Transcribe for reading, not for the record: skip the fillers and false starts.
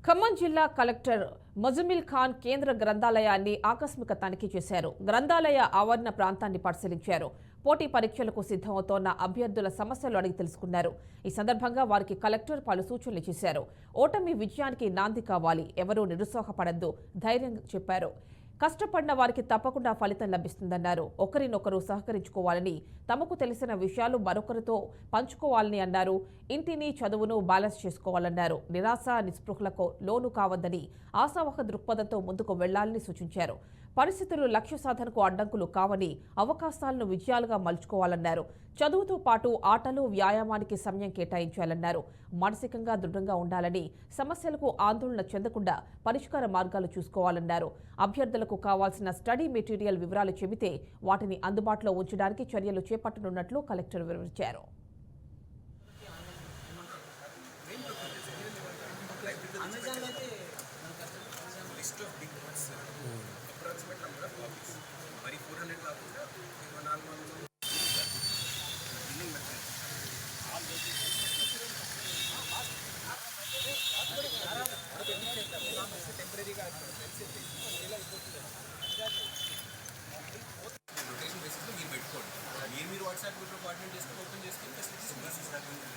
ఖమ్మం జిల్లా కలెక్టర్ ముజమిల్ ఖాన్ కేంద్ర గ్రంథాలయాన్ని ఆకస్మిక తనిఖీ చేశారు. గ్రంథాలయ ఆవరణ ప్రాంతాన్ని పరిశీలించారు. పోటీ పరీక్షలకు సిద్ధమవుతోన్న అభ్యర్థుల సమస్యలు అడిగి తెలుసుకున్నారు. ఈ సందర్భంగా వారికి కలెక్టర్ పలు సూచనలు చేశారు. ఓటమి విజయానికి నాంది కావాలి, ఎవరూ నిరుత్సాహపడద్దు, ధైర్యం చెప్పారు. కష్టపడిన వారికి తప్పకుండా ఫలితం లభిస్తుందన్నారు. ఒకరినొకరు సహకరించుకోవాలని, తమకు తెలిసిన విషయాలు మరొకరితో పంచుకోవాలని అన్నారు. ఇంటిని చదువును బ్యాలెన్స్ చేసుకోవాలన్నారు. నిరాశ నిస్పృహలకు లోను కావద్దని, ఆశావహ దృక్పథంతో ముందుకు వెళ్లాలని సూచించారు. పరిస్థితులు లక్ష్య సాధనకు అడ్డంకులు కావని, అవకాశాలను విజయాలుగా మలుచుకోవాలన్నారు. చదువుతో పాటు ఆటలు, వ్యాయామానికి సమయం కేటాయించాలన్నారు. మానసికంగా దృఢంగా ఉండాలని, సమస్యలకు ఆందోళన చెందకుండా పరిష్కార మార్గాలు చూసుకోవాలన్నారు. అభ్యర్థులకు కావాల్సిన స్టడీ మెటీరియల్ వివరాలు చెబితే వాటిని అందుబాటులో ఉంచడానికి చర్యలు చేపట్టనున్నట్లు కలెక్టర్ వివరించారు. మీరు వాట్సాప్ గ్రూప్లో కోఆర్డినేట్ చేసుకుని ఓపెన్ చేసుకుని